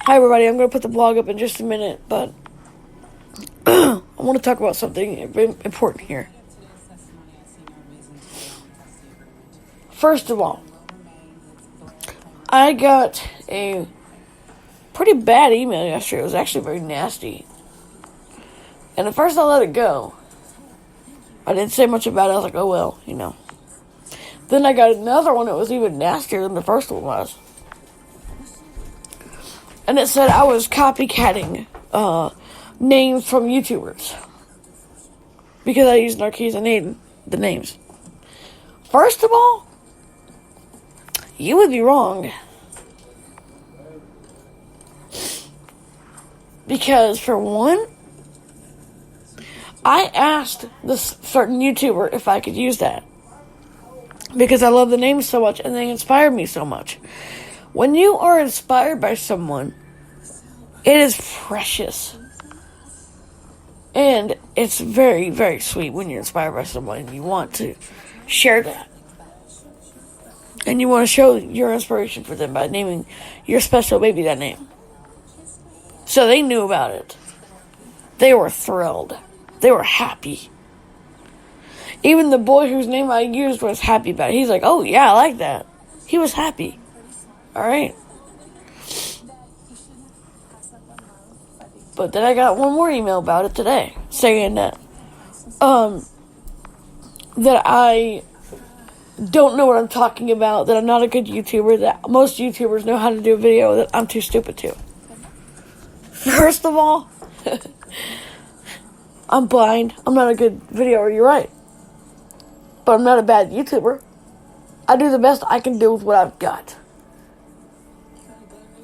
Hi everybody, I'm going to put the blog up in just a minute, but I want to talk about something important here. First of all, I got a pretty bad email yesterday. It was actually very nasty. And at first I let it go. I didn't say much about it. I was like, oh well, you know. Then I got another one that was even nastier than the first one was. And it said I was copycatting names from YouTubers. Because I used Narkeys and named the names. First of all, you would be wrong. Because, for one, I asked this certain YouTuber if I could use that. Because I love the names so much and they inspired me so much. When you are inspired by someone, it is precious. And it's very, very sweet when you're inspired by someone and you want to share that. And you want to show your inspiration for them by naming your special baby that name. So they knew about it. They were thrilled. They were happy. Even the boy whose name I used was happy about it. He's like, oh yeah, I like that. He was happy. Alright. But then I got one more email about it today. Saying that that I don't know what I'm talking about. That I'm not a good YouTuber. That most YouTubers know how to do a video. That I'm too stupid to. First of all, I'm blind. I'm not a good videoer. You're right. But I'm not a bad YouTuber. I do the best I can do with what I've got.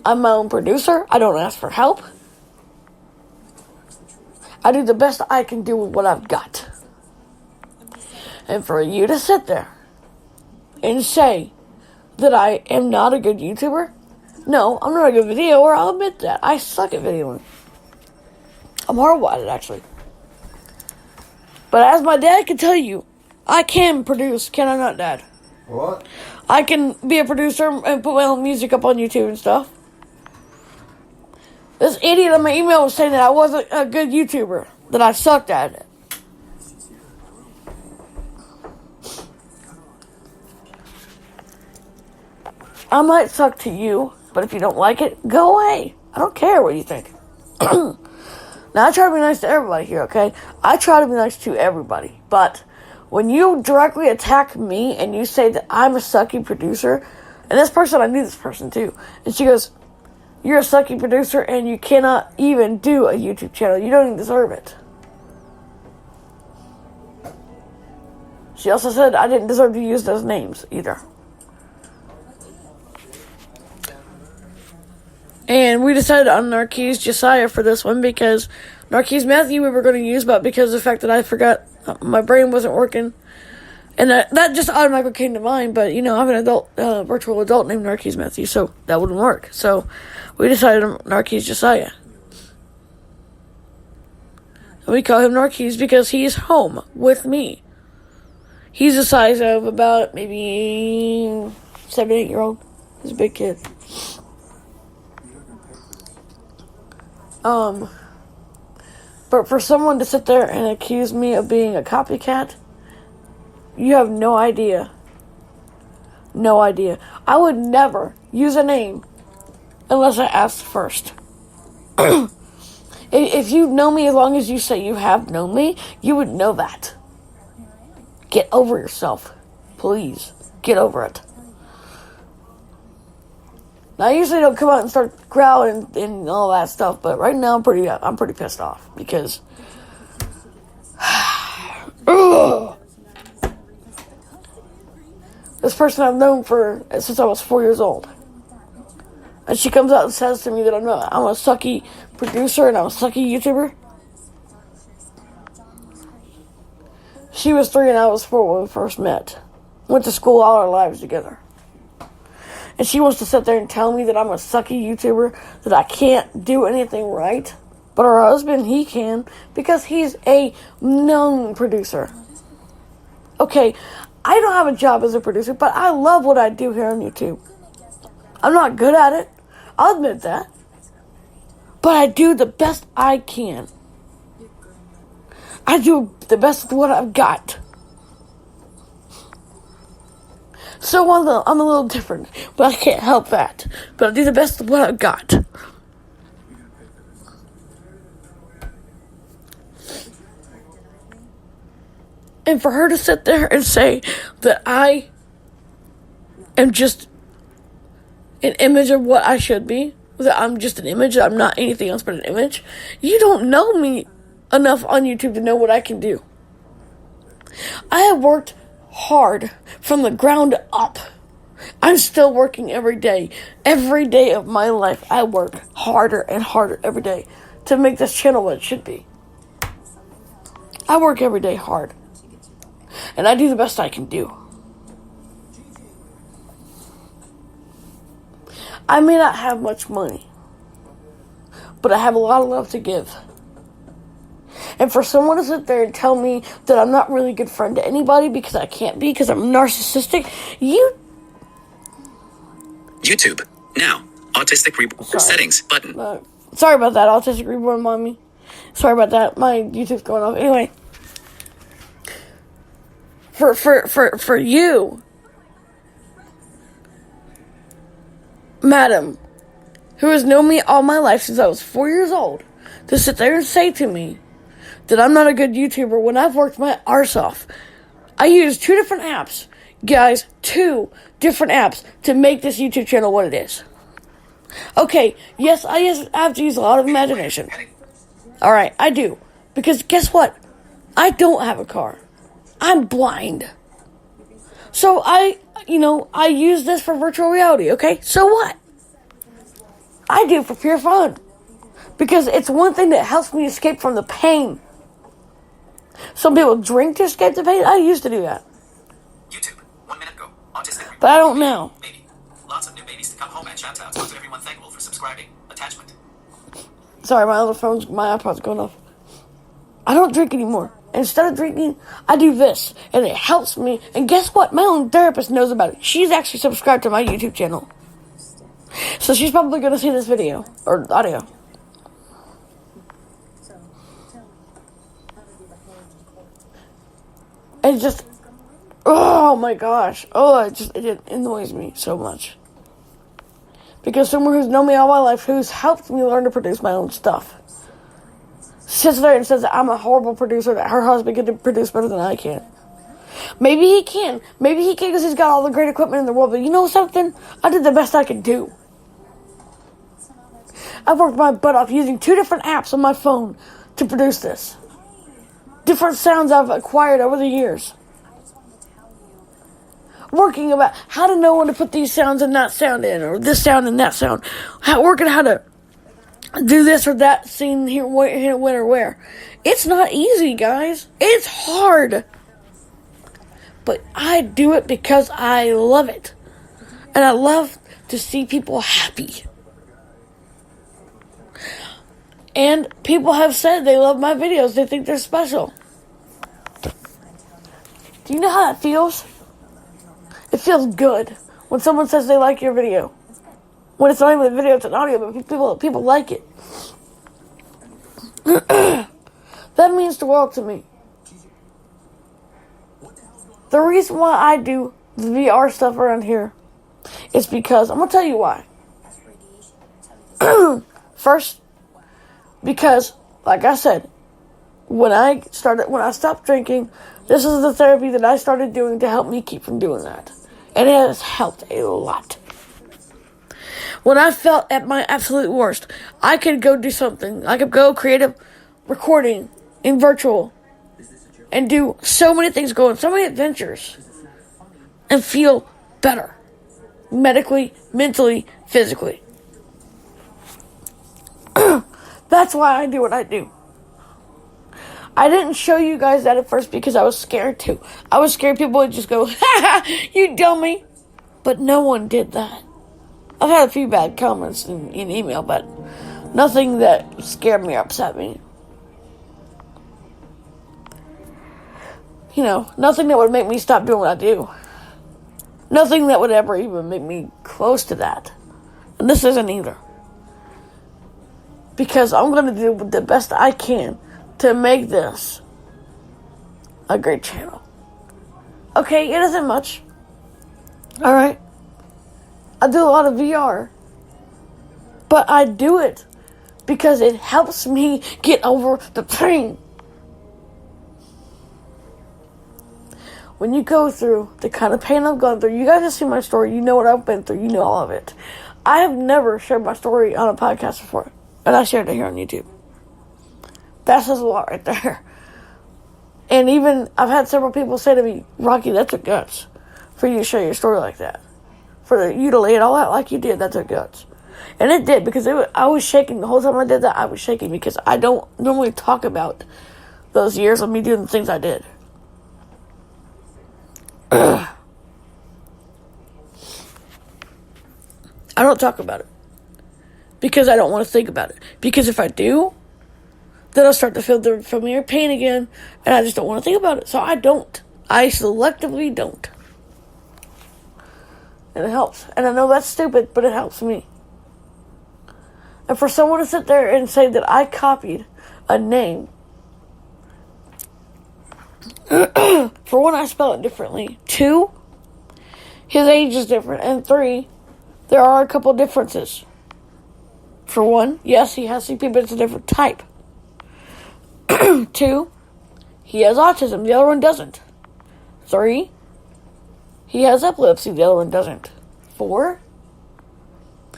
I'm my own producer. I don't ask for help. I do the best I can do with what I've got. And for you to sit there and say that I am not a good YouTuber, no, I'm not a good videoer. I'll admit that. I suck at videoing. I'm horrible at it, actually. But as my dad can tell you, I can produce. Can I not, Dad? What? I can be a producer and put my own music up on YouTube and stuff. This idiot on my email was saying that I wasn't a good YouTuber. That I sucked at it. I might suck to you, but if you don't like it, go away. I don't care what you think. Now, I try to be nice to everybody here, okay? I try to be nice to everybody. But when you directly attack me and you say that I'm a sucky producer, and this person, I knew this person too, and she goes, you're a sucky producer and you cannot even do a YouTube channel. You don't even deserve it. She also said I didn't deserve to use those names either. And we decided on Narkeys Josiah for this one because Narkeys Matthew we were going to use, but because of the fact that I forgot, my brain wasn't working. And that just automatically came to mind, but, you know, I have an adult, virtual adult named Narkeys Matthew, so that wouldn't work. So we decided on Narkeys Josiah. And we call him Narkeys because he's home with me. He's the size of about maybe 7, 8-year-old. He's a big kid. But for someone to sit there and accuse me of being a copycat, you have no idea. No idea. I would never use a name unless I asked first. If you know me as long as you say you have known me, you would know that. Get over yourself. Please. Get over it. Now, I usually don't come out and start growling and all that stuff, but right now I'm pretty pissed off because this person I've known since I was 4 years old, and she comes out and says to me that I'm a sucky producer and I'm a sucky YouTuber. She was 3 and I was 4 when we first met. Went to school all our lives together. And she wants to sit there and tell me that I'm a sucky YouTuber, that I can't do anything right. But her husband, he can, because he's a known producer. Okay, I don't have a job as a producer, but I love what I do here on YouTube. I'm not good at it. I'll admit that. But I do the best I can. I do the best with what I've got. So I'm a little different, but I can't help that. But I do the best with what I've got. And for her to sit there and say that I am just an image of what I should be, that I'm just an image, that I'm not anything else but an image, you don't know me enough on YouTube to know what I can do. I have worked hard from the ground up. I'm still working every day. Every day of my life, I work harder and harder every day to make this channel what it should be. I work every day hard. And I do the best I can do. I may not have much money, but I have a lot of love to give. And for someone to sit there and tell me that I'm not really a good friend to anybody because I can't be, because I'm narcissistic, YouTube. Now. Autistic Reborn. Settings button. Sorry about that, Autistic Reborn Mommy. Sorry about that. My YouTube's going off. Anyway. For you, madam, who has known me all my life since I was 4 years old, to sit there and say to me that I'm not a good YouTuber when I've worked my arse off. I use 2 different apps, guys, 2 different apps to make this YouTube channel what it is. Okay, yes, I have to use a lot of imagination. Alright, I do. Because guess what? I don't have a car. I'm blind. So I use this for virtual reality, okay? So what? I do it for pure fun. Because it's one thing that helps me escape from the pain. Some people drink to escape the pain. I used to do that. YouTube, 1 minute ago. Autistic. But I don't now. Baby. Lots of new babies to come home and shout outs to everyone thankful for subscribing. Attachment. Sorry, my iPod's going off. I don't drink anymore. Instead of drinking, I do this, and it helps me. And guess what? My own therapist knows about it. She's actually subscribed to my YouTube channel. So she's probably going to see this video, or audio. And just, oh my gosh. It annoys me so much. Because someone who's known me all my life, who's helped me learn to produce my own stuff, sits there and says that I'm a horrible producer, that her husband can produce better than I can. Maybe he can. Maybe he can because he's got all the great equipment in the world. But you know something? I did the best I could do. I've worked my butt off using 2 different apps on my phone to produce this. Different sounds I've acquired over the years. Working about how to know when to put these sounds and that sound in, or this sound and that sound. Working how to do this or that scene here, when or where. It's not easy, guys. It's hard. But I do it because I love it. And I love to see people happy. And people have said they love my videos. They think they're special. Do you know how that feels? It feels good when someone says they like your video. When it's not even a video, it's an audio, but people like it. That means the world to me. The reason why I do the VR stuff around here is because, I'm going to tell you why. First, because, like I said, when I stopped drinking, this is the therapy that I started doing to help me keep from doing that. And it has helped a lot. When I felt at my absolute worst, I could go do something. I could go create a recording in virtual and do so many things, go on so many adventures and feel better. Medically, mentally, physically. That's why I do what I do. I didn't show you guys that at first because I was scared too. I was scared people would just go, ha ha, you dummy. But no one did that. I've had a few bad comments in email, but nothing that scared me or upset me. You know, nothing that would make me stop doing what I do. Nothing that would ever even make me close to that. And this isn't either. because I'm going to do the best I can to make this a great channel. Okay, it isn't much. Alright? I do a lot of VR. But I do it because it helps me get over the pain. When you go through the kind of pain I've gone through, you guys have seen my story, you know what I've been through, you know all of it. I have never shared my story on a podcast before, and I shared it here on YouTube. That says a lot right there. And even, I've had several people say to me, Rocky, that took guts for you to share your story like that. For you to lay it all out like you did, that took guts. And it did, because I was shaking. The whole time I did that, I was shaking, because I don't normally talk about those years of me doing the things I did. I don't talk about it. Because I don't want to think about it. Because if I do, then I'll start to feel the familiar pain again, and I just don't want to think about it. So I don't. I selectively don't. And it helps. And I know that's stupid, but it helps me. And for someone to sit there and say that I copied a name, for one, I spell it differently. 2, his age is different. And 3, there are a couple differences. For one, yes, he has CP, but it's a different type. 2, he has autism. The other one doesn't. 3, he has epilepsy. The other one doesn't. 4,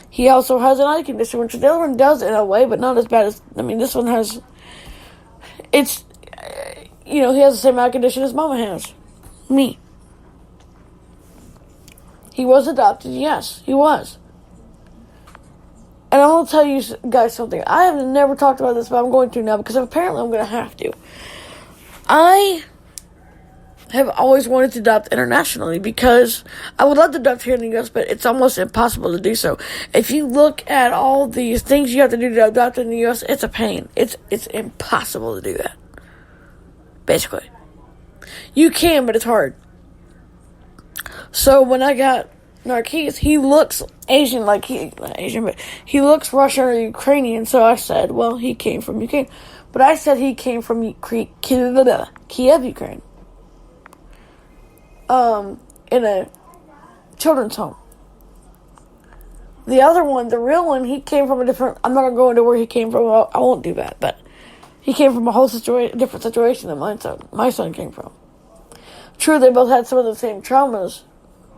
he also has an eye condition, which the other one does in a way, but not as bad as, this one has, he has the same eye condition his mama has. Me. He was adopted, yes, he was. And I'm going to tell you guys something. I have never talked about this, but I'm going to now, because apparently I'm going to have to. I have always wanted to adopt internationally, because I would love to adopt here in the U.S., but it's almost impossible to do so. If you look at all these things you have to do to adopt in the U.S., it's a pain. It's impossible to do that. Basically. You can, but it's hard. So when I got Narkis, he looks Asian, not Asian, but he looks Russian or Ukrainian, so I said, well, he came from Ukraine. But I said he came from Kiev, Ukraine. In a children's home. The other one, the real one, he came from a different, I'm not going to go into where he came from, I won't do that, but he came from a whole different situation than my son came from. True, they both had some of the same traumas,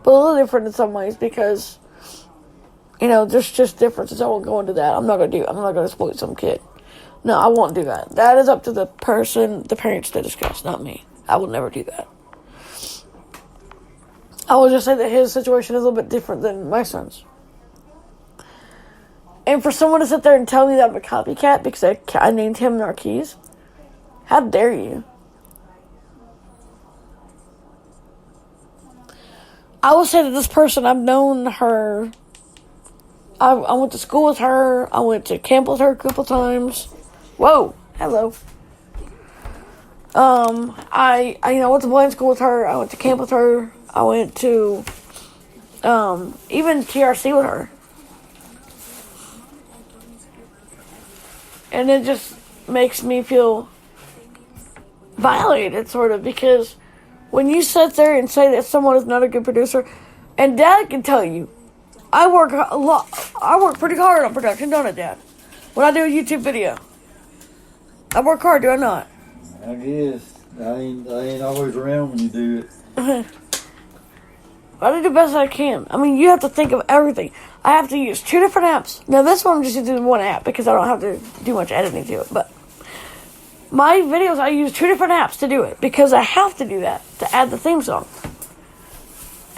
but a little different in some ways, because, there's just differences. I won't go into that. I'm not going to exploit some kid. No, I won't do that. That is up to the parents to discuss, not me. I will never do that. I will just say that his situation is a little bit different than my son's. And for someone to sit there and tell me that I'm a copycat because I named him Narkis, how dare you? I will say that this person, I've known her. I went to school with her. I went to camp with her a couple times. Whoa, hello. I went to blind school with her. I went to camp with her. I went to, even TRC with her. And it just makes me feel violated, sort of, because when you sit there and say that someone is not a good producer, and Dad can tell you, I work a lot. I work pretty hard on production, don't I, Dad? When I do a YouTube video, I work hard, do I not? I guess. I ain't always around when you do it. I do the best I can. You have to think of everything. I have to use 2 different apps. Now, this one I'm just using one app because I don't have to do much editing to it. But my videos, I use 2 different apps to do it because I have to do that to add the theme song.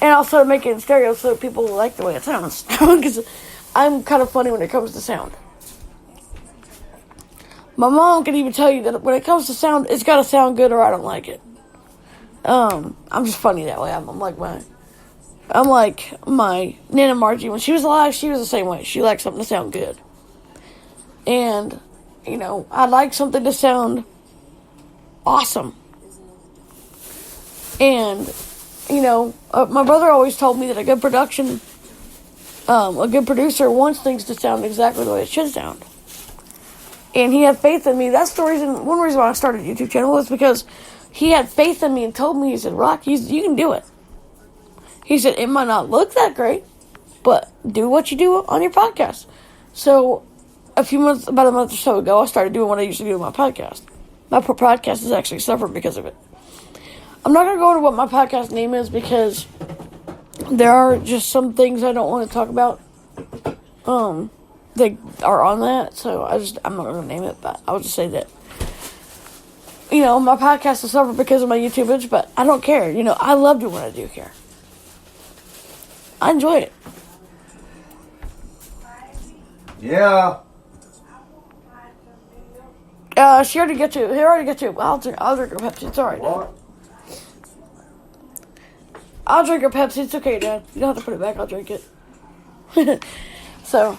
And also to make it in stereo so that people like the way it sounds. Because I'm kind of funny when it comes to sound. My mom can even tell you that when it comes to sound, it's got to sound good or I don't like it. I'm just funny that way. I'm like my Nana Margie. When she was alive, she was the same way. She liked something to sound good. And, I like something to sound awesome. And, my brother always told me that a good producer wants things to sound exactly the way it should sound. And he had faith in me. That's the reason, one reason why I started a YouTube channel was because he had faith in me and told me, he said, Rock, you can do it. He said, it might not look that great, but do what you do on your podcast. So, about a month or so ago, I started doing what I used to do with my podcast. My podcast has actually suffered because of it. I'm not going to go into what my podcast name is because there are just some things I don't want to talk about. They are on that, so I'm not going to name it, but I would just say that, my podcast has suffered because of my YouTubers, but I don't care. I love doing what I do here. I enjoy it. Yeah. He already got you. I'll drink her Pepsi. It's alright, Dad. What? I'll drink her Pepsi. It's okay, Dad. You don't have to put it back. I'll drink it. So,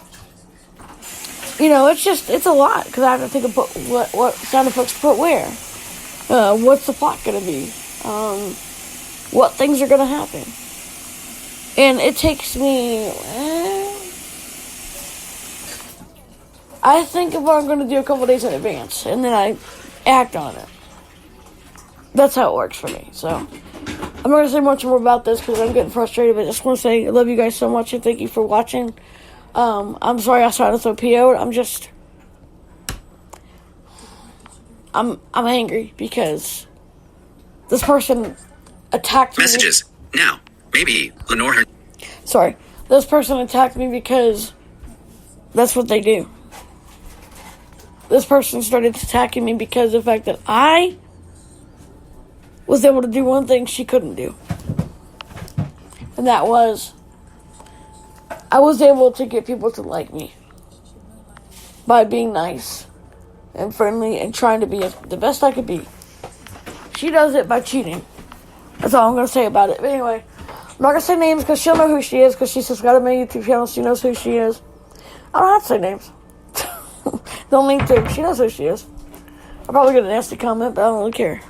it's a lot because I have to think of what sound effects to put where. What's the plot going to be? What things are going to happen? And it takes me... I think of what I'm going to do a couple days in advance, and then I act on it. That's how it works for me. So, I'm not going to say much more about this because I'm getting frustrated, but I just want to say I love you guys so much and thank you for watching. I'm sorry I sounded so PO'd. I'm angry because this person attacked me. Messages. Now. Maybe Lenore. Sorry. This person attacked me because that's what they do. This person started attacking me because of the fact that I was able to do one thing she couldn't do. And that was, I was able to get people to like me by being nice and friendly and trying to be the best I could be. She does it by cheating. That's all I'm going to say about it. But anyway, I'm not going to say names because she'll know who she is because she subscribed to my YouTube channel. She knows who she is. I don't have to say names. Don't link to her. She knows who she is. I'll probably get a nasty comment, but I don't really care.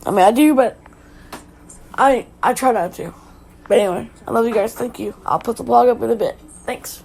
I mean, I do, but I try not to. But anyway, I love you guys. Thank you. I'll put the blog up in a bit. Thanks.